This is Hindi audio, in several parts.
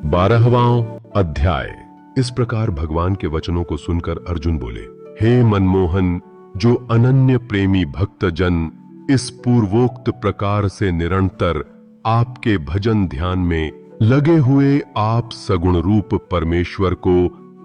12वां अध्याय। इस प्रकार भगवान के वचनों को सुनकर अर्जुन बोले, हे मनमोहन, जो अनन्य प्रेमी भक्तजन इस पूर्वोक्त प्रकार से निरंतर आपके भजन ध्यान में लगे हुए आप सगुण रूप परमेश्वर को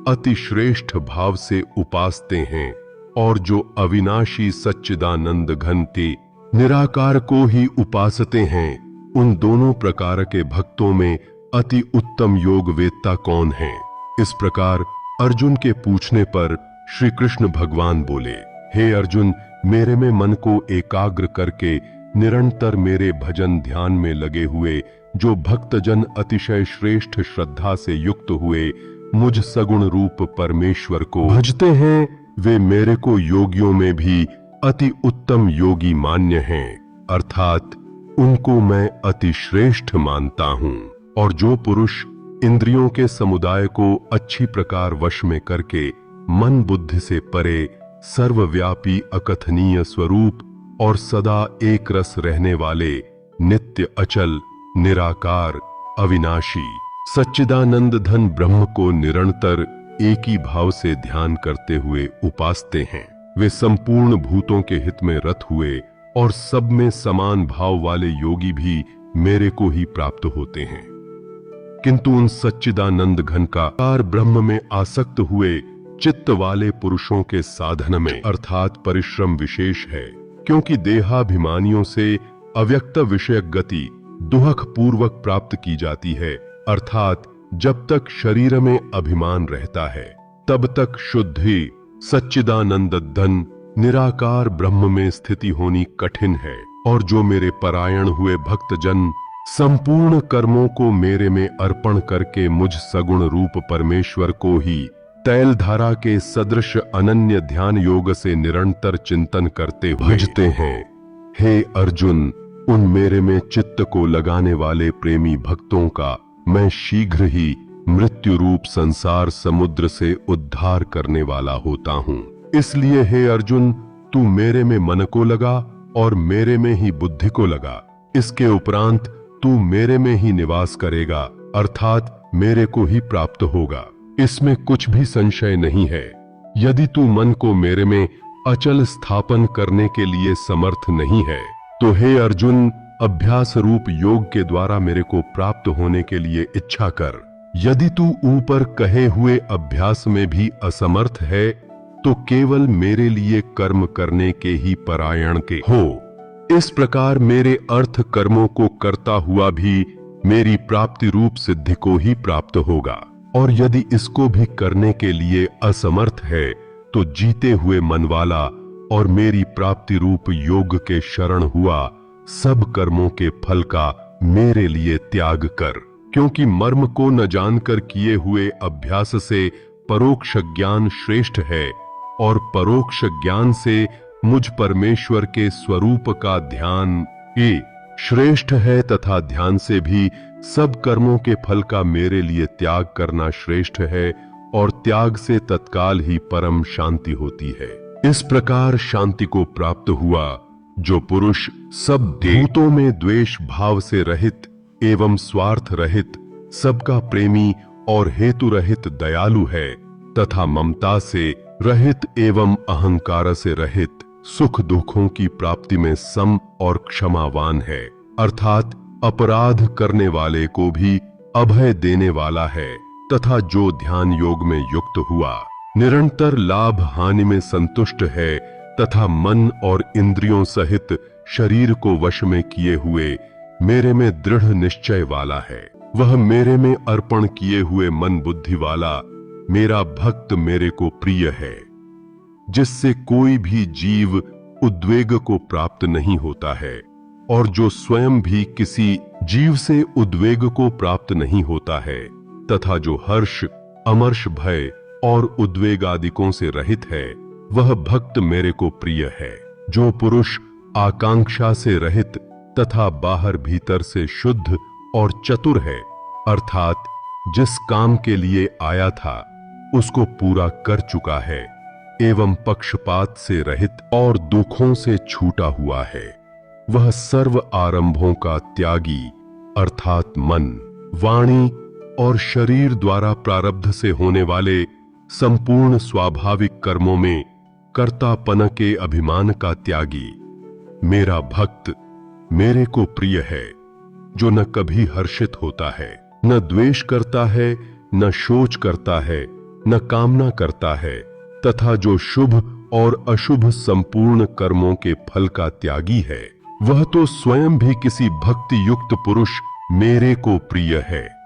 अति श्रेष्ठ भाव से उपासते हैं और जो अविनाशी सच्चिदानंद घन के निराकार को ही उपासते हैं, उन दोनों प्रकार के भक्तों में अति उत्तम योग वेत्ता कौन है? इस प्रकार अर्जुन के पूछने पर श्री कृष्ण भगवान बोले, हे अर्जुन, मेरे में मन को एकाग्र करके निरंतर मेरे भजन ध्यान में लगे हुए जो भक्तजन अतिशय श्रेष्ठ श्रद्धा से युक्त हुए मुझ सगुण रूप परमेश्वर को भजते हैं, वे मेरे को योगियों में भी अति उत्तम योगी मान्य हैं, अर्थात उनको मैं अति श्रेष्ठ मानता हूँ। और जो पुरुष इंद्रियों के समुदाय को अच्छी प्रकार वश में करके मन बुद्धि से परे सर्वव्यापी अकथनीय स्वरूप और सदा एक रस रहने वाले नित्य अचल निराकार अविनाशी सच्चिदानंद धन ब्रह्म को निरंतर एक ही भाव से ध्यान करते हुए उपासते हैं, वे संपूर्ण भूतों के हित में रत हुए और सब में समान भाव वाले योगी भी मेरे को ही प्राप्त होते हैं। किंतु उन सच्चिदानंद घन का पार ब्रह्म में आसक्त हुए चित्त वाले पुरुषों के साधन में अर्थात परिश्रम विशेष है, क्योंकि देहाभिमानियों से अव्यक्त विषय गति दुहक पूर्वक प्राप्त की जाती है, अर्थात जब तक शरीर में अभिमान रहता है तब तक शुद्धि सच्चिदानंद धन निराकार ब्रह्म में स्थिति होनी कठिन है। और जो मेरे परायण हुए भक्तजन संपूर्ण कर्मों को मेरे में अर्पण करके मुझ सगुण रूप परमेश्वर को ही तैल धारा के सदृश अनन्य ध्यान योग से निरंतर चिंतन करते हुए भजते हैं, हे अर्जुन, उन मेरे में चित्त को लगाने वाले प्रेमी भक्तों का मैं शीघ्र ही मृत्यु रूप संसार समुद्र से उद्धार करने वाला होता हूँ। इसलिए हे अर्जुन, तू मेरे में मन को लगा और मेरे में ही बुद्धि को लगा। इसके उपरांत तू मेरे में ही निवास करेगा, अर्थात मेरे को ही प्राप्त होगा, इसमें कुछ भी संशय नहीं है। यदि तू मन को मेरे में अचल स्थापन करने के लिए समर्थ नहीं है तो हे अर्जुन, अभ्यास रूप योग के द्वारा मेरे को प्राप्त होने के लिए इच्छा कर। यदि तू ऊपर कहे हुए अभ्यास में भी असमर्थ है तो केवल मेरे लिए कर्म करने के ही परायण के हो। इस प्रकार मेरे अर्थ कर्मों को करता हुआ भी मेरी प्राप्ति रूप सिद्धि को ही प्राप्त होगा। और यदि इसको भी करने के लिए असमर्थ है तो जीते हुए मन वाला और मेरी प्राप्ति रूप योग के शरण हुआ सब कर्मों के फल का मेरे लिए त्याग कर, क्योंकि मर्म को न जानकर किए हुए अभ्यास से परोक्ष ज्ञान श्रेष्ठ है और परोक्ष ज्ञान से मुझ परमेश्वर के स्वरूप का ध्यान ये श्रेष्ठ है, तथा ध्यान से भी सब कर्मों के फल का मेरे लिए त्याग करना श्रेष्ठ है और त्याग से तत्काल ही परम शांति होती है। इस प्रकार शांति को प्राप्त हुआ जो पुरुष सब भूतों में द्वेष भाव से रहित एवं स्वार्थ रहित, सबका प्रेमी और हेतु रहित दयालु है, तथा ममता से रहित एवं अहंकार से रहित, सुख दुखों की प्राप्ति में सम और क्षमावान है, अर्थात अपराध करने वाले को भी अभय देने वाला है, तथा जो ध्यान योग में युक्त हुआ निरंतर लाभ हानि में संतुष्ट है, तथा मन और इंद्रियों सहित शरीर को वश में किए हुए मेरे में दृढ़ निश्चय वाला है, वह मेरे में अर्पण किए हुए मन बुद्धि वाला मेरा भक्त मेरे को प्रिय है, जिससे कोई भी जीव उद्वेग को प्राप्त नहीं होता है और जो स्वयं भी किसी जीव से उद्वेग को प्राप्त नहीं होता है, तथा जो हर्ष अमर्ष भय और उद्वेग आदिकों से रहित है, वह भक्त मेरे को प्रिय है। जो पुरुष आकांक्षा से रहित तथा बाहर भीतर से शुद्ध और चतुर है, अर्थात जिस काम के लिए आया था उसको पूरा कर चुका है एवं पक्षपात से रहित और दुखों से छूटा हुआ है, वह सर्व आरंभों का त्यागी अर्थात मन, वाणी और शरीर द्वारा प्रारब्ध से होने वाले संपूर्ण स्वाभाविक कर्मों में कर्तापन के अभिमान का त्यागी, मेरा भक्त मेरे को प्रिय है, जो न कभी हर्षित होता है, न द्वेष करता है, न शोच करता है, न कामना करता है, तथा जो शुभ और अशुभ संपूर्ण कर्मों के फल का त्यागी है, वह तो स्वयं भी किसी भक्ति युक्त पुरुष मेरे को प्रिय है।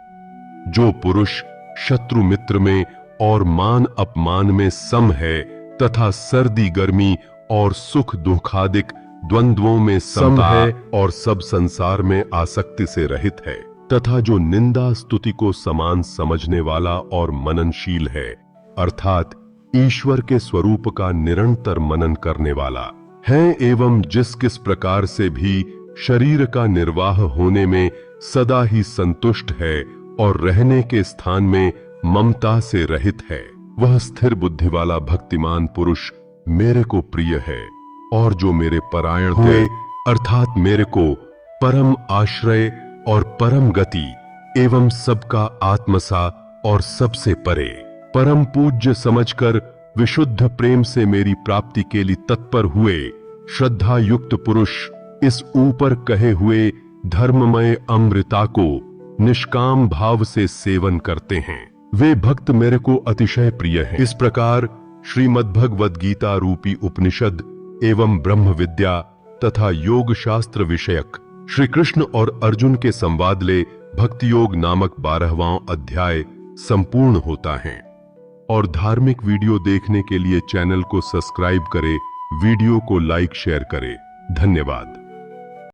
जो पुरुष शत्रु मित्र में और मान अपमान में सम है, तथा सर्दी गर्मी और सुख दुखादिक द्वंद्वों में सम है और सब संसार में आसक्ति से रहित है, तथा जो निंदा स्तुति को समान समझने वाला और मननशील है, अर्थात ईश्वर के स्वरूप का निरंतर मनन करने वाला है, एवं जिस किस प्रकार से भी शरीर का निर्वाह होने में सदा ही संतुष्ट है और रहने के स्थान में ममता से रहित है, वह स्थिर बुद्धि वाला भक्तिमान पुरुष मेरे को प्रिय है। और जो मेरे परायण हुए, अर्थात मेरे को परम आश्रय और परम गति एवं सबका आत्मसा और सबसे परे परम पूज्य समझकर विशुद्ध प्रेम से मेरी प्राप्ति के लिए तत्पर हुए श्रद्धा युक्त पुरुष इस ऊपर कहे हुए धर्ममय अमृता को निष्काम भाव से सेवन करते हैं, वे भक्त मेरे को अतिशय प्रिय हैं। इस प्रकार श्रीमद्भगवद गीता रूपी उपनिषद एवं ब्रह्म विद्या तथा योग शास्त्र विषयक श्री कृष्ण और अर्जुन के संवादले भक्ति योग नामक 12वां अध्याय संपूर्ण होता है। और धार्मिक वीडियो देखने के लिए चैनल को सब्सक्राइब करें, वीडियो को लाइक शेयर करें। धन्यवाद।